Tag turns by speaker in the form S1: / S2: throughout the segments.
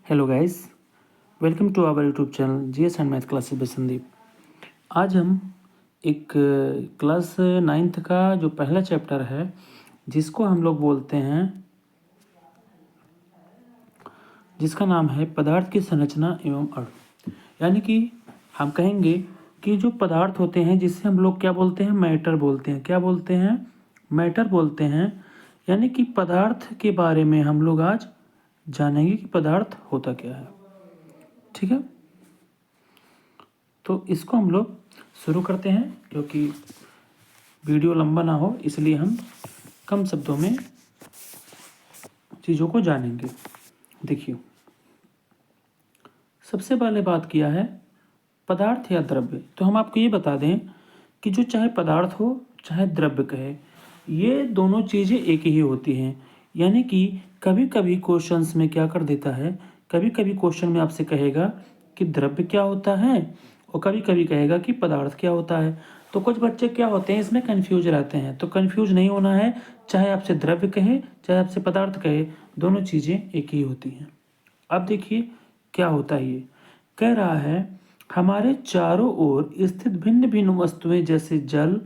S1: Hello guys, welcome to our YouTube channel GS and math classes by Sandeep. आज हम एक class 9th का जो पहला चैप्टर है जिसको हम लोग बोलते हैं, जिसका नाम है पदार्थ की संरचना एवं अणु। यानी कि हम कहेंगे कि जो पदार्थ होते हैं जिससे हम लोग क्या बोलते हैं, मैटर बोलते हैं। क्या बोलते हैं? मैटर बोलते हैं। यानी कि पदार्थ के बारे में हम लोग आज जानेंगे कि पदार्थ होता क्या है। ठीक है, तो इसको हम लोग शुरू करते हैं। क्योंकि वीडियो लंबा ना हो इसलिए हम कम शब्दों में चीज़ों को जानेंगे। देखिए, सबसे पहले बात किया है पदार्थ या द्रव्य। तो हम आपको ये बता दें कि जो चाहे पदार्थ हो चाहे द्रव्य कहे, ये दोनों चीज़ें एक ही होती हैं। यानी कि कभी कभी क्वेश्चंस में क्या कर देता है, कभी कभी क्वेश्चन में आपसे कहेगा कि द्रव्य क्या होता है और कभी कभी कहेगा कि पदार्थ क्या होता है। तो कुछ बच्चे क्या होते हैं, इसमें कन्फ्यूज रहते हैं। तो कन्फ्यूज नहीं होना है, चाहे आपसे द्रव्य कहे चाहे आपसे पदार्थ कहे, दोनों चीज़ें एक ही होती हैं। अब देखिए क्या होता है। ये कह रहा है हमारे चारों ओर स्थित भिन्न भिन्न वस्तुएं जैसे जल,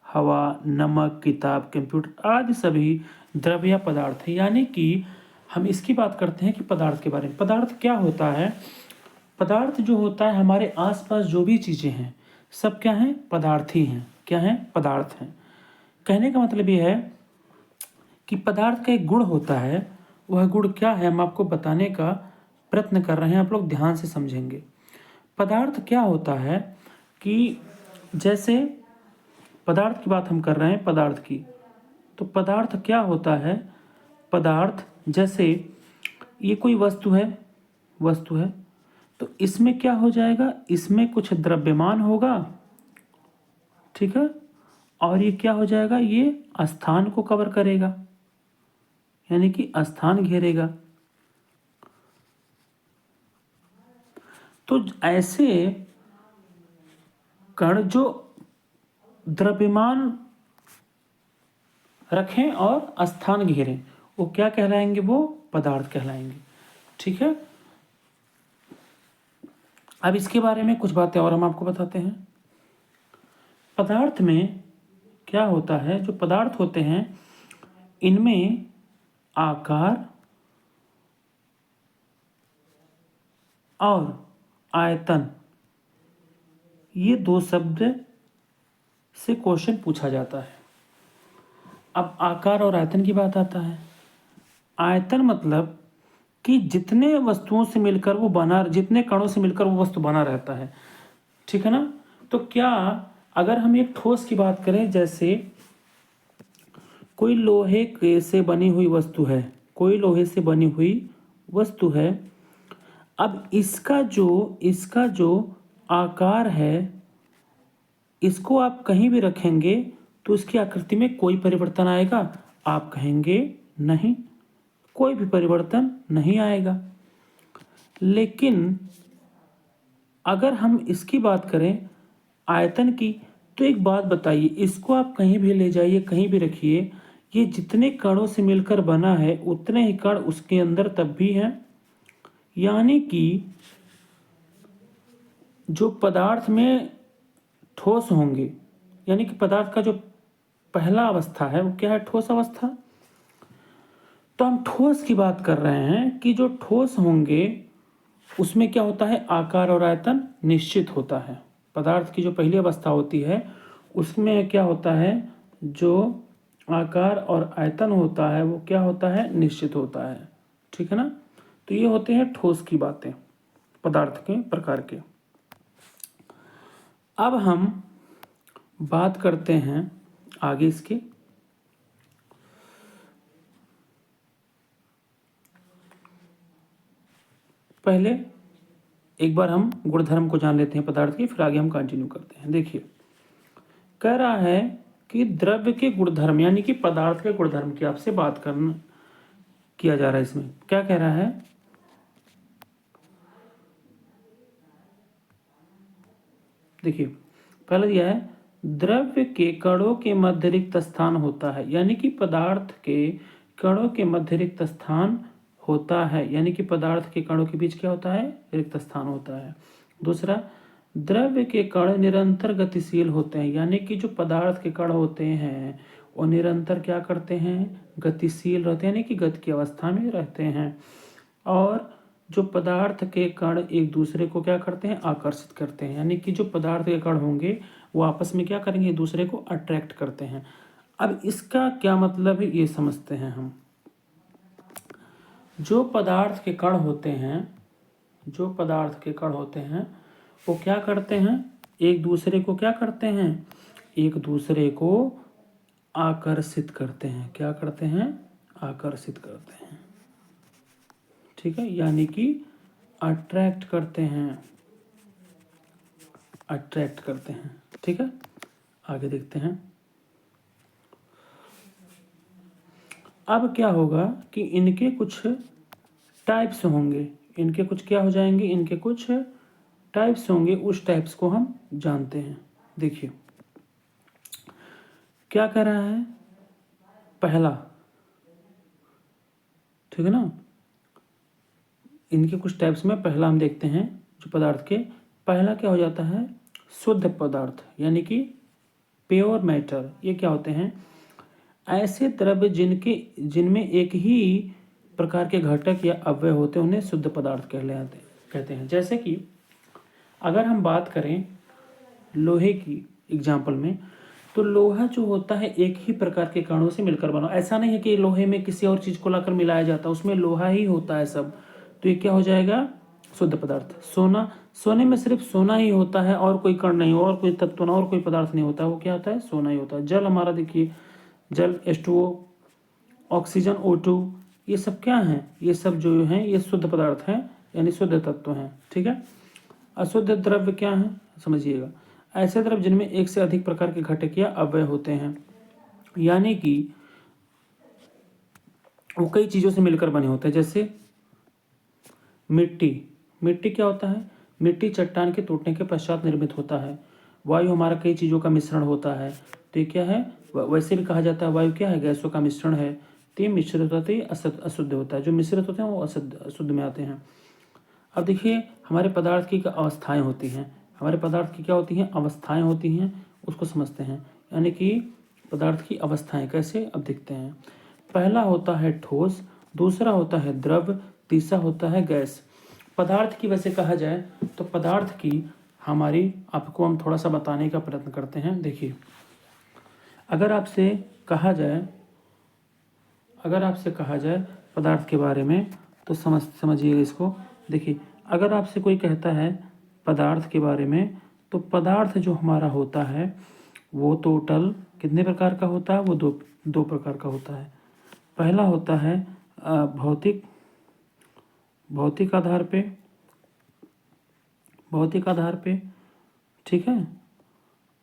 S1: हवा, नमक, किताब, कंप्यूटर आदि सभी द्रव्य या पदार्थ है। यानी कि हम इसकी बात करते हैं कि पदार्थ के बारे में। पदार्थ क्या होता है? पदार्थ जो होता है, हमारे आसपास जो भी चीज़ें हैं सब क्या हैं? पदार्थ ही हैं। क्या हैं? पदार्थ हैं। कहने का मतलब ये है कि पदार्थ का एक गुण होता है। वह गुण क्या है हम आपको बताने का प्रयत्न कर रहे हैं, आप लोग ध्यान से समझेंगे। पदार्थ क्या होता है कि जैसे पदार्थ की बात हम कर रहे हैं, पदार्थ की, तो पदार्थ क्या होता है? पदार्थ जैसे ये कोई वस्तु है, वस्तु है, तो इसमें क्या हो जाएगा, इसमें कुछ द्रव्यमान होगा, ठीक है, और ये क्या हो जाएगा, ये स्थान को कवर करेगा, यानी कि स्थान घेरेगा। तो ऐसे कण जो द्रव्यमान रखें और स्थान घेरें, वो क्या कहलाएंगे? वो पदार्थ कहलाएंगे। ठीक है, अब इसके बारे में कुछ बातें और हम आपको बताते हैं। पदार्थ में क्या होता है, जो पदार्थ होते हैं इनमें आकार और आयतन, ये दो शब्द से क्वेश्चन पूछा जाता है। अब आकार और आयतन की बात आता है। आयतन मतलब कि जितने वस्तुओं से मिलकर वो बना, जितने कणों से मिलकर वो वस्तु बना रहता है, ठीक है ना। तो क्या अगर हम एक ठोस की बात करें, जैसे कोई लोहे के से बनी हुई वस्तु है, कोई लोहे से बनी हुई वस्तु है, अब इसका जो आकार है, इसको आप कहीं भी रखेंगे तो इसकी आकृति में कोई परिवर्तन आएगा? आप कहेंगे नहीं, कोई भी परिवर्तन नहीं आएगा। लेकिन अगर हम इसकी बात करें आयतन की, तो एक बात बताइए, इसको आप कहीं भी ले जाइए, कहीं भी रखिए, ये जितने कणों से मिलकर बना है उतने ही कण उसके अंदर तब भी हैं। यानी कि जो पदार्थ में ठोस होंगे, यानी कि पदार्थ का जो पहला अवस्था है वो क्या है? ठोस अवस्था। तो हम ठोस की बात कर रहे हैं कि जो ठोस होंगे उसमें क्या होता है? आकार और आयतन निश्चित होता है। पदार्थ की जो पहली अवस्था होती है उसमें क्या होता है? जो आकार और आयतन होता है वो क्या होता है? निश्चित होता है। ठीक है ना। तो ये होते हैं ठोस की बातें, पदार्थ के प्रकार के। अब हम बात करते हैं आगे इसके। पहले एक बार हम गुणधर्म को जान लेते हैं पदार्थ की, फिर आगे हम कंटिन्यू करते हैं। देखिए, कह रहा है कि द्रव्य के गुणधर्म, यानी कि पदार्थ के गुणधर्म की आपसे बात करना किया जा रहा है। इसमें क्या कह रहा है? देखिए, पहले दिया है द्रव्य के कणों के मध्य रिक्त स्थान होता है। यानी कि पदार्थ के कणों के मध्य रिक्त स्थान होता है, यानी कि पदार्थ के कणों के बीच क्या होता है, रिक्त स्थान होता है। दूसरा, द्रव्य के कण निरंतर गतिशील होते हैं, यानी कि जो पदार्थ के कण होते हैं वो निरंतर क्या करते हैं, गतिशील रहते हैं, यानी कि गति की अवस्था में रहते हैं। और जो पदार्थ के कण एक दूसरे को क्या करते हैं, आकर्षित करते हैं, यानी कि जो पदार्थ के कण होंगे वो आपस में क्या करेंगे, एक दूसरे को अट्रैक्ट करते हैं। अब इसका क्या मतलब है ये समझते हैं हम। जो पदार्थ के कण होते हैं, जो पदार्थ के कण होते हैं वो क्या करते हैं, एक दूसरे को क्या करते हैं, एक दूसरे को आकर्षित करते हैं। क्या करते हैं, आकर्षित करते हैं। ठीक है, यानी कि अट्रैक्ट करते हैं, अट्रैक्ट करते हैं। ठीक है, आगे देखते हैं। अब क्या होगा कि इनके कुछ टाइप्स होंगे, इनके कुछ क्या हो जाएंगे, इनके कुछ टाइप्स होंगे, उस टाइप्स को हम जानते हैं। देखिए क्या कह रहा है, पहला, ठीक है ना, इनके कुछ टाइप्स में पहला हम देखते हैं जो पदार्थ के, पहला क्या हो जाता है, शुद्ध पदार्थ, यानी कि प्योर मैटर। ये क्या होते हैं, ऐसे द्रव्य जिनमें एक ही प्रकार के घटक या अवयव होते हैं उन्हें शुद्ध पदार्थ कहते हैं। जैसे कि अगर हम बात करें लोहे की एग्जाम्पल में, तो लोहा जो होता है एक ही प्रकार के कणों से मिलकर बना, ऐसा नहीं है कि लोहे में किसी और चीज़ को लाकर मिलाया जाता, उसमें लोहा ही होता है सब, तो ये क्या हो जाएगा, शुद्ध पदार्थ। सोना, सोने में सिर्फ सोना ही होता है और कोई कण नहीं, और कोई तत्व ना, और कोई पदार्थ नहीं होता, वो क्या होता है, सोना ही होता है। जल हमारा देखिए, जल H2O, ऑक्सीजन O2, ये सब क्या हैं, ये सब जो हैं ये शुद्ध पदार्थ हैं, यानी शुद्ध तत्व हैं। ठीक है, अशुद्ध द्रव्य क्या है समझिएगा, ऐसे द्रव्य जिनमें एक से अधिक प्रकार के घटक या अवयव होते हैं, यानी कि वो कई चीज़ों से मिलकर बने होते हैं। जैसे मिट्टी, मिट्टी क्या होता है, मिट्टी चट्टान के टूटने के पश्चात निर्मित होता है। वायु हमारा कई चीज़ों का मिश्रण होता है, तो ये क्या है, वैसे भी कहा जाता है वायु क्या है, गैसों का मिश्रण है, तो ये मिश्रित होता है, तो ये अशुद्ध होता है। जो मिश्रित होते हैं वो अशुद्ध में आते हैं। अब देखिए हमारे पदार्थ की अवस्थाएं होती हैं, हमारे पदार्थ की क्या होती हैं, अवस्थाएं होती हैं, उसको समझते हैं। यानी कि पदार्थ की अवस्थाएं कैसे, अब देखते हैं। पहला होता है ठोस, दूसरा होता है द्रव, तीसरा होता है गैस। पदार्थ की वैसे कहा जाए तो पदार्थ की हमारी, आपको हम थोड़ा सा बताने का प्रयत्न करते हैं। देखिए अगर आपसे कहा जाए, अगर आपसे कहा जाए पदार्थ के बारे में तो समझिएगा इसको। देखिए अगर आपसे कोई कहता है पदार्थ के बारे में, तो पदार्थ जो हमारा होता है वो टोटल कितने प्रकार का होता है, वो दो प्रकार का होता है। पहला होता है भौतिक आधार पे, भौतिक आधार पे, ठीक है,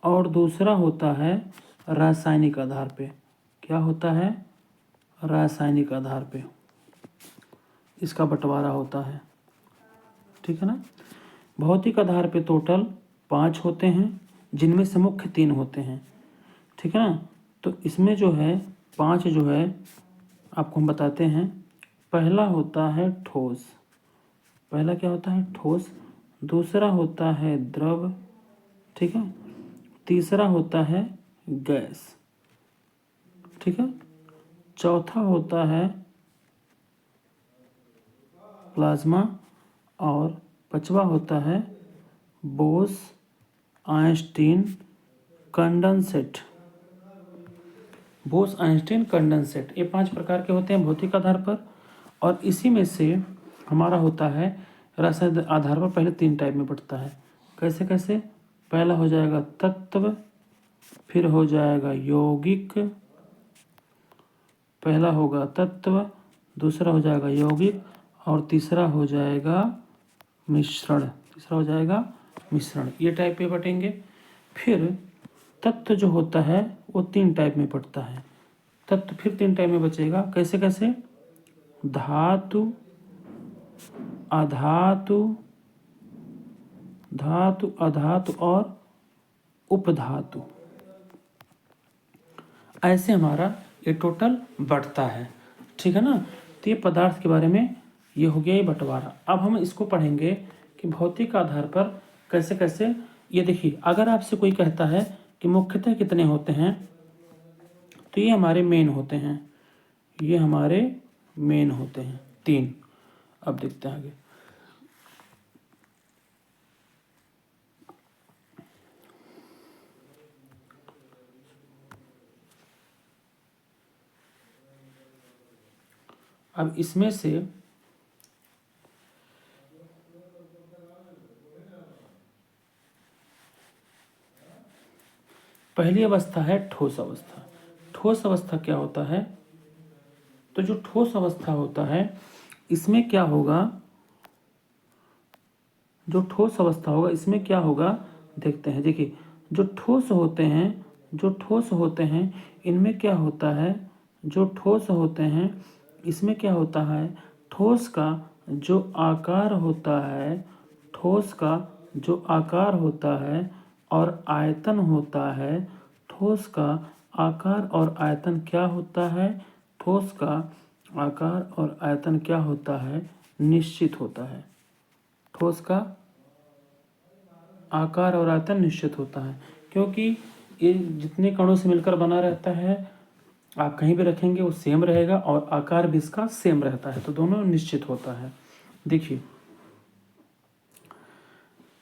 S1: और दूसरा होता है रासायनिक आधार पे। क्या होता है, रासायनिक आधार पे इसका बंटवारा होता है, ठीक है ना। भौतिक आधार पे टोटल 5 होते हैं, जिनमें से मुख्य 3 होते हैं, ठीक है ना। तो इसमें जो है 5 जो है आपको हम बताते हैं। पहला होता है ठोस, पहला क्या होता है, ठोस। दूसरा होता है द्रव, ठीक है। तीसरा होता है गैस, ठीक है। चौथा होता है प्लाज्मा, और 5वां होता है Bose Einstein condensate. Bose Einstein condensate, ये 5 प्रकार के होते हैं भौतिक आधार पर। और इसी में से हमारा होता है रासायनिक आधार पर, पहले 3 टाइप में बढ़ता है। कैसे कैसे, पहला हो जाएगा तत्व, फिर हो जाएगा यौगिक, पहला होगा तत्व, दूसरा हो जाएगा यौगिक, और तीसरा हो जाएगा मिश्रण, तीसरा हो जाएगा मिश्रण। ये टाइप पे बटेंगे। फिर तत्व जो होता है वो 3 टाइप में बटता है। तत्व फिर 3 टाइप में बचेगा। कैसे कैसे, धातु, अधातु, धातु, अधातु और उपधातु, ऐसे हमारा ये टोटल बढ़ता है, ठीक है ना। तो ये पदार्थ के बारे में ये हो गया ये बंटवारा। अब हम इसको पढ़ेंगे कि भौतिक आधार पर कैसे कैसे। ये देखिए, अगर आपसे कोई कहता है कि मुख्यतः कितने होते हैं, तो ये हमारे मेन होते हैं, ये हमारे मेन होते हैं 3। अब देखते हैं आगे। अब इसमें से पहली अवस्था है ठोस अवस्था। ठोस अवस्था क्या होता है? तो जो ठोस अवस्था होता है इसमें क्या होगा, जो ठोस अवस्था होगा इसमें क्या होगा देखते हैं। देखिए, जो ठोस होते हैं, जो ठोस होते हैं इनमें क्या होता है, जो ठोस होते हैं इसमें क्या होता है, ठोस का जो आकार होता है, ठोस का जो आकार होता है और आयतन होता है, ठोस का आकार और आयतन क्या होता है, ठोस का आकार और आयतन क्या होता है, निश्चित होता है। ठोस का आकार और आयतन निश्चित होता है, क्योंकि ये जितने कणों से मिलकर बना रहता है, आप कहीं भी रखेंगे वो सेम रहेगा और आकार भी इसका सेम रहता है, तो दोनों निश्चित होता है। देखिए,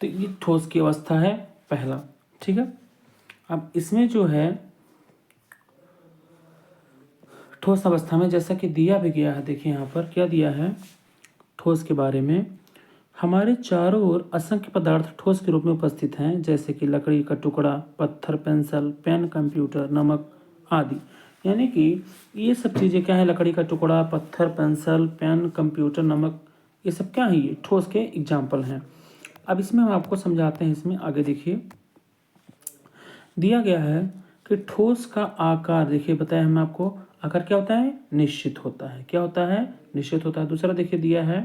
S1: तो ये ठोस की अवस्था है पहला, ठीक है। अब इसमें जो है ठोस अवस्था में जैसा कि दिया भी गया है, देखिए यहाँ पर क्या दिया है ठोस के बारे में, हमारे चारों ओर असंख्य पदार्थ ठोस के रूप में उपस्थित हैं, जैसे कि लकड़ी का टुकड़ा, पत्थर, पेंसिल, पेन, कंप्यूटर, नमक आदि। यानी कि ये सब चीज़ें क्या है, लकड़ी का टुकड़ा, पत्थर, पेंसिल, पेन, कंप्यूटर, नमक, ये सब क्या है, ये ठोस के एग्जाम्पल हैं। अब इसमें हम आपको समझाते हैं, इसमें आगे देखिए दिया गया है कि ठोस का आकार, देखिए बताया हमने आपको, आकार क्या होता है, निश्चित होता है। क्या होता है, निश्चित होता है। दूसरा देखिए दिया है,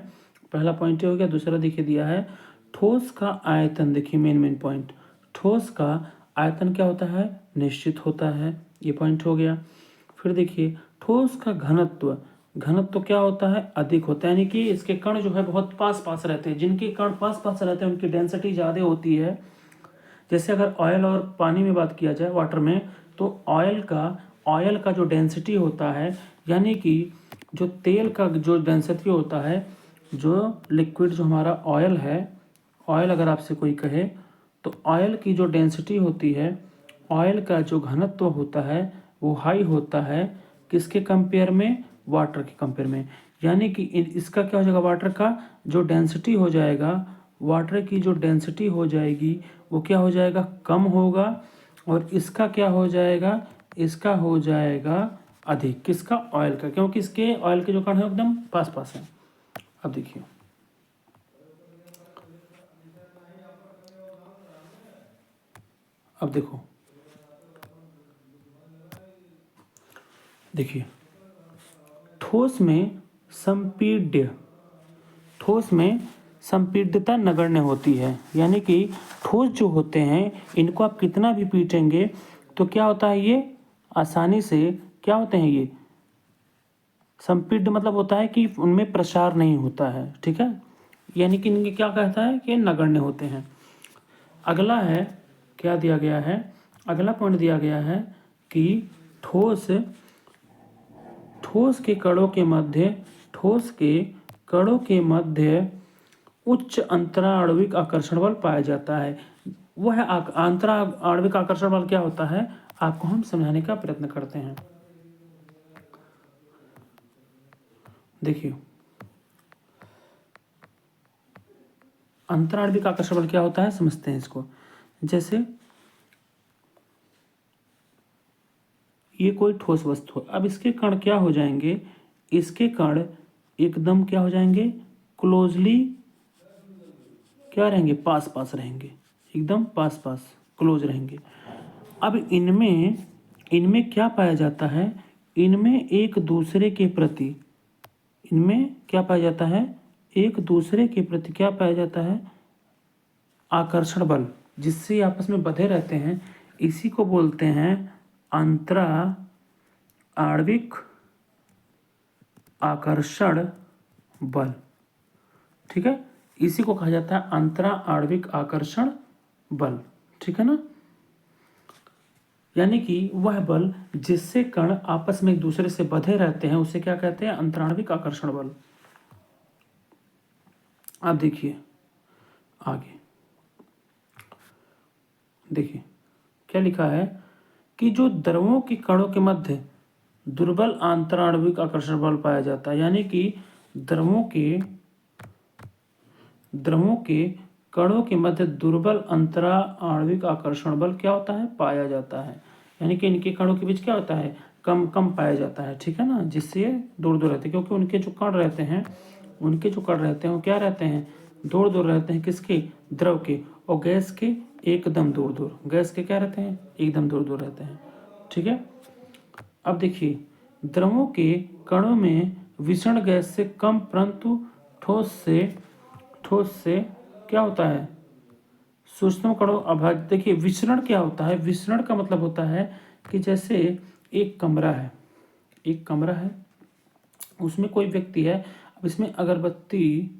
S1: पहला पॉइंट हो गया। दूसरा देखिए दिया है ठोस का आयतन, देखिए मेन पॉइंट, ठोस का आयतन क्या होता है, निश्चित होता है, ये पॉइंट हो गया। फिर देखिए ठोस का घनत्व, घनत्व क्या होता है, अधिक होता है, यानी कि इसके कण जो है बहुत पास पास रहते हैं। जिनके कण पास पास रहते हैं उनकी डेंसिटी ज़्यादा होती है। जैसे अगर ऑयल और पानी में बात किया जाए, वाटर में, तो ऑयल का जो डेंसिटी होता है, यानी कि जो तेल का जो डेंसिटी होता है, जो लिक्विड जो हमारा ऑयल है, ऑयल अगर आपसे कोई कहे तो ऑयल की जो डेंसिटी होती है, ऑयल का जो घनत्व होता है वो हाई होता है किसके कंपेयर में, वाटर के कंपेयर में। यानी कि इसका क्या हो जाएगा, वाटर का जो डेंसिटी हो जाएगा, वाटर की जो डेंसिटी हो जाएगी वो क्या हो जाएगा, कम होगा, और इसका क्या हो जाएगा, इसका हो जाएगा अधिक, किसका, ऑयल का, क्योंकि इसके ऑयल के जो कण है एकदम पास पास है। अब देखिए, अब देखो, देखिए ठोस में संपीड्य, ठोस में संपीड्यता नगण्य होती है। यानी कि ठोस जो होते हैं इनको आप कितना भी पीटेंगे तो क्या होता है, ये आसानी से क्या होते हैं, ये संपीड्य मतलब होता है कि उनमें प्रसार नहीं होता है, ठीक है। यानी कि इनके क्या कहता है कि नगण्य होते हैं। अगला है, क्या दिया गया है, अगला पॉइंट दिया गया है कि ठोस, ठोस के कणों के मध्य, ठोस के कणों के मध्य उच्च अंतराणविक आकर्षण बल पाया जाता है। वह अंतराणविक आकर्षण बल क्या होता है, आपको हम समझाने का प्रयत्न करते हैं। देखिए, अंतराणविक आकर्षण बल क्या होता है, समझते हैं इसको। जैसे ये कोई ठोस वस्तु है, अब इसके कण क्या हो जाएंगे, इसके कण एकदम क्या हो जाएंगे, क्लोजली क्या रहेंगे, पास पास रहेंगे, एकदम पास पास क्लोज रहेंगे। अब इनमें इनमें क्या पाया जाता है, इनमें एक दूसरे के प्रति, इनमें क्या पाया जाता है, एक दूसरे के प्रति क्या पाया जाता है, आकर्षण बल, जिससे आपस में बंधे रहते हैं। इसी को बोलते हैं अंतरा आणविक आकर्षण बल, ठीक है, इसी को कहा जाता है अंतरा आणविक आकर्षण बल, ठीक है ना। यानी कि वह बल जिससे कण आपस में एक दूसरे से बंधे रहते हैं उसे क्या कहते हैं, अंतराणविक आकर्षण बल। अब देखिए आगे, देखिए क्या लिखा है कि जो द्रवों की कणों के मध्य दुर्बल अंतराणविक आकर्षण बल पाया जाता है, यानी कि द्रवों के कणों के मध्य दुर्बल अंतरा आणविक आकर्षण बल क्या होता है, पाया जाता है। यानी कि इनके कणों के बीच क्या होता है, कम कम पाया जाता है, ठीक है ना, जिससे ये दूर दूर रहते हैं, क्योंकि उनके जो कण रहते हैं वो क्या रहते हैं, दूर दूर रहते हैं, किसके, द्रव के, और गैस के एकदम दूर दूर, गैस के क्या रहते हैं, एकदम दूर दूर रहते हैं, ठीक है। अब देखिए द्रवों के कणों में विषण गैस से कम परंतु ठोस से क्या होता है, सूक्ष्म कणों अभाज्य। देखिए विसरण क्या होता है, विसरण का मतलब होता है कि जैसे एक कमरा है, उसमें कोई व्यक्ति है, अब इसमें अगरबत्ती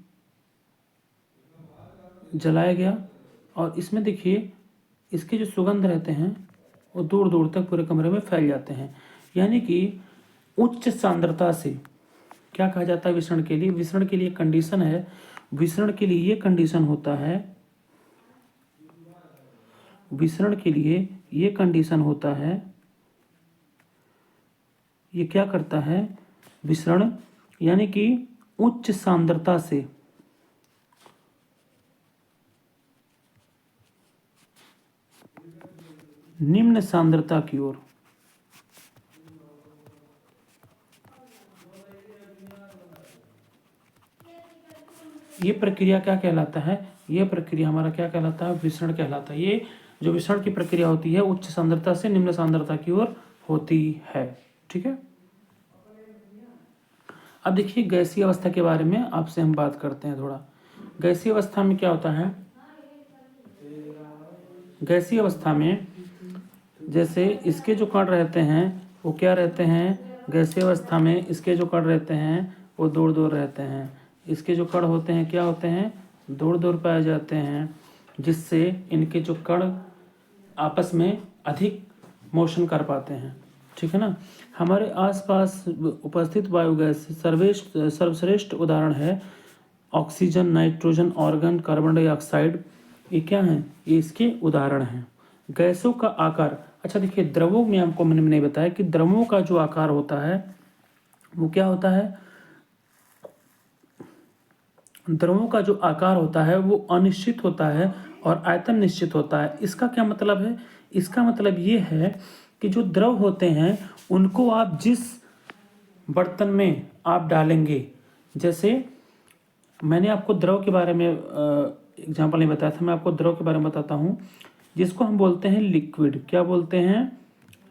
S1: जलाया गया और इसमें देखिए इसके जो सुगंध रहते हैं वो दूर दूर तक पूरे कमरे में फैल जाते हैं। यानी कि उच्च सांद्रता से क्या कहा जाता है, विसरण के लिए, विसरण के लिए कंडीशन है, विसरण के लिए ये कंडीशन होता है, विसरण के लिए ये कंडीशन होता है, ये क्या करता है विसरण, यानी कि उच्च सांद्रता से निम्न सांद्रता की ओर, ये प्रक्रिया क्या कहलाता है, ये प्रक्रिया हमारा क्या कहलाता है, विसरण कहलाता है। ये जो विसरण की प्रक्रिया होती है उच्च सांद्रता से निम्न सांद्रता की ओर होती है, ठीक है। अब देखिए गैसीय अवस्था के बारे में आपसे हम बात करते हैं थोड़ा। गैसीय अवस्था में क्या होता है, गैसीय अवस्था में जैसे इसके जो कण रहते हैं वो क्या रहते हैं, गैसीय अवस्था में इसके जो कण रहते हैं वो दूर दूर रहते हैं, इसके जो कण होते हैं क्या होते हैं, दूर दूर पाए जाते हैं, जिससे इनके जो कण आपस में अधिक मोशन कर पाते हैं, ठीक है ना। हमारे आसपास उपस्थित बायोगैस सर्वश्रेष्ठ उदाहरण है oxygen, nitrogen, organ, carbon dioxide, ये क्या हैं, ये इसके उदाहरण हैं। गैसों का आकार, अच्छा देखिए द्रवों में आपको मैंने नहीं बताया कि द्रवों का जो आकार होता है वो क्या होता है, द्रवों का जो आकार होता है वो अनिश्चित होता है और आयतन निश्चित होता है। इसका क्या मतलब है, इसका मतलब ये है कि जो द्रव होते हैं उनको आप जिस बर्तन में आप डालेंगे, जैसे मैंने आपको द्रव के बारे में एग्जाम्पल नहीं बताया था, मैं आपको द्रव के बारे में बताता हूँ, जिसको हम बोलते हैं लिक्विड, क्या बोलते हैं,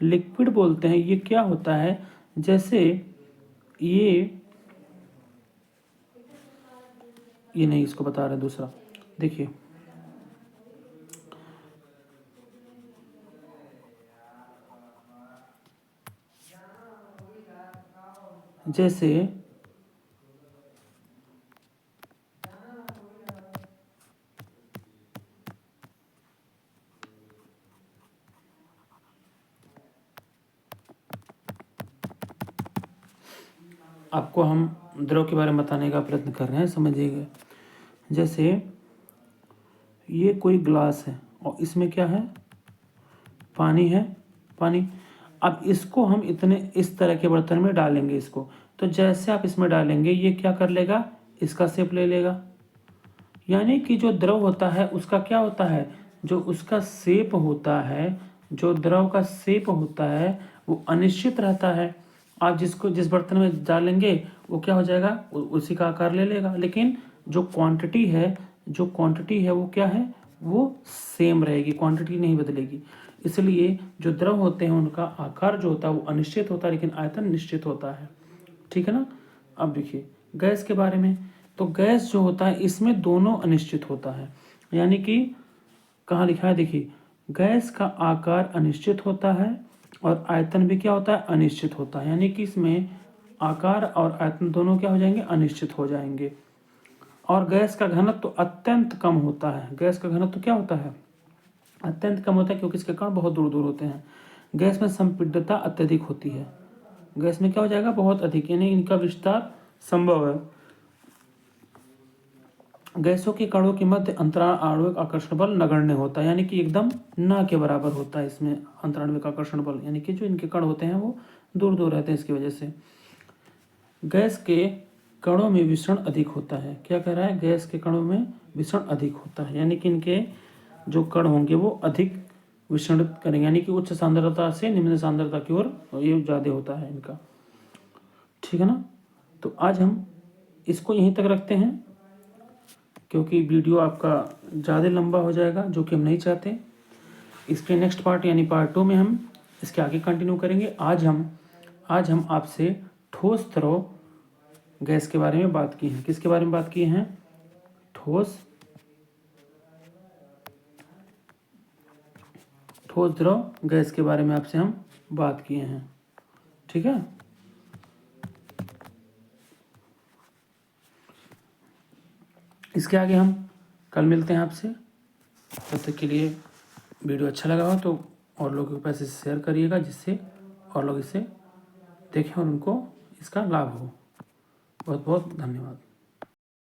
S1: लिक्विड बोलते हैं। ये क्या होता है, जैसे ये नहीं, इसको बता रहे दूसरा, देखिए जैसे आपको हम द्रव के बारे में बताने का प्रयत्न कर रहे हैं, समझिएगा। जैसे ये कोई ग्लास है और इसमें क्या है, पानी है, पानी। अब इसको हम इस तरह के बर्तन में डालेंगे इसको, तो जैसे आप इसमें डालेंगे ये क्या कर लेगा, इसका शेप ले लेगा। यानी कि जो द्रव होता है उसका क्या होता है, जो उसका शेप होता है, जो द्रव का शेप होता है वो अनिश्चित रहता है। आप जिस बर्तन में डालेंगे वो क्या हो जाएगा, उसी का आकार ले लेगा, लेकिन जो क्वांटिटी है वो क्या है, वो सेम रहेगी, क्वांटिटी नहीं बदलेगी। इसलिए जो द्रव होते हैं उनका आकार जो होता है वो अनिश्चित होता है लेकिन आयतन निश्चित होता है, ठीक है ना। अब देखिए गैस के बारे में, तो गैस जो होता है इसमें दोनों अनिश्चित होता है, यानी कि कहाँ लिखा है, देखिए गैस का आकार अनिश्चित होता है और आयतन भी क्या होता है, अनिश्चित होता है। यानी कि इसमें आकार और आयतन दोनों क्या हो जाएंगे, अनिश्चित हो जाएंगे। और गैस का घनत्व तो अत्यंत कम होता है। गैस का घनत्व तो क्या होता है, अत्यंत कम होता है, क्योंकि इसके कण बहुत दूर दूर होते हैं। गैस में संपीड्यता अत्यधिक होती है। गैस में क्या हो जाएगा, बहुत अधिक, यानी इनका विस्तार संभव है। गैसों के कणों के मध्य अंतराल आणविक आकर्षण बल नगण्य होता है, यानी कि एकदम ना के बराबर होता है इसमें अंतराणविक आकर्षण बल, यानी कि जो इनके कण होते हैं वो दूर दूर रहते हैं। इसकी वजह से गैस के कणों में विसरण अधिक होता है। क्या कह रहा है, गैस के कणों में विसरण अधिक होता है, यानी कि इनके जो कण होंगे वो अधिक विसरण करेंगे, यानी कि उच्च सांद्रता से निम्न सांद्रता की ओर ये ज़्यादा होता है इनका। ठीक है ना। तो आज हम इसको यहीं तक रखते हैं, क्योंकि वीडियो आपका ज़्यादा लंबा हो जाएगा, जो कि हम नहीं चाहते। इसके नेक्स्ट पार्ट यानी पार्ट 2 में हम इसके आगे कंटिन्यू करेंगे। आज हम आपसे ठोस द्रव गैस के बारे में बात की है। किसके बारे में बात की है, ठोस द्रव गैस के बारे में आपसे हम बात किए हैं। ठीक है। इसके आगे हम कल मिलते हैं आपसे। तब तक के लिए वीडियो अच्छा लगा हो तो और लोगों के पास इसे शेयर करिएगा, जिससे और लोग इसे देखें और उनको इसका लाभ हो। बहुत बहुत धन्यवाद।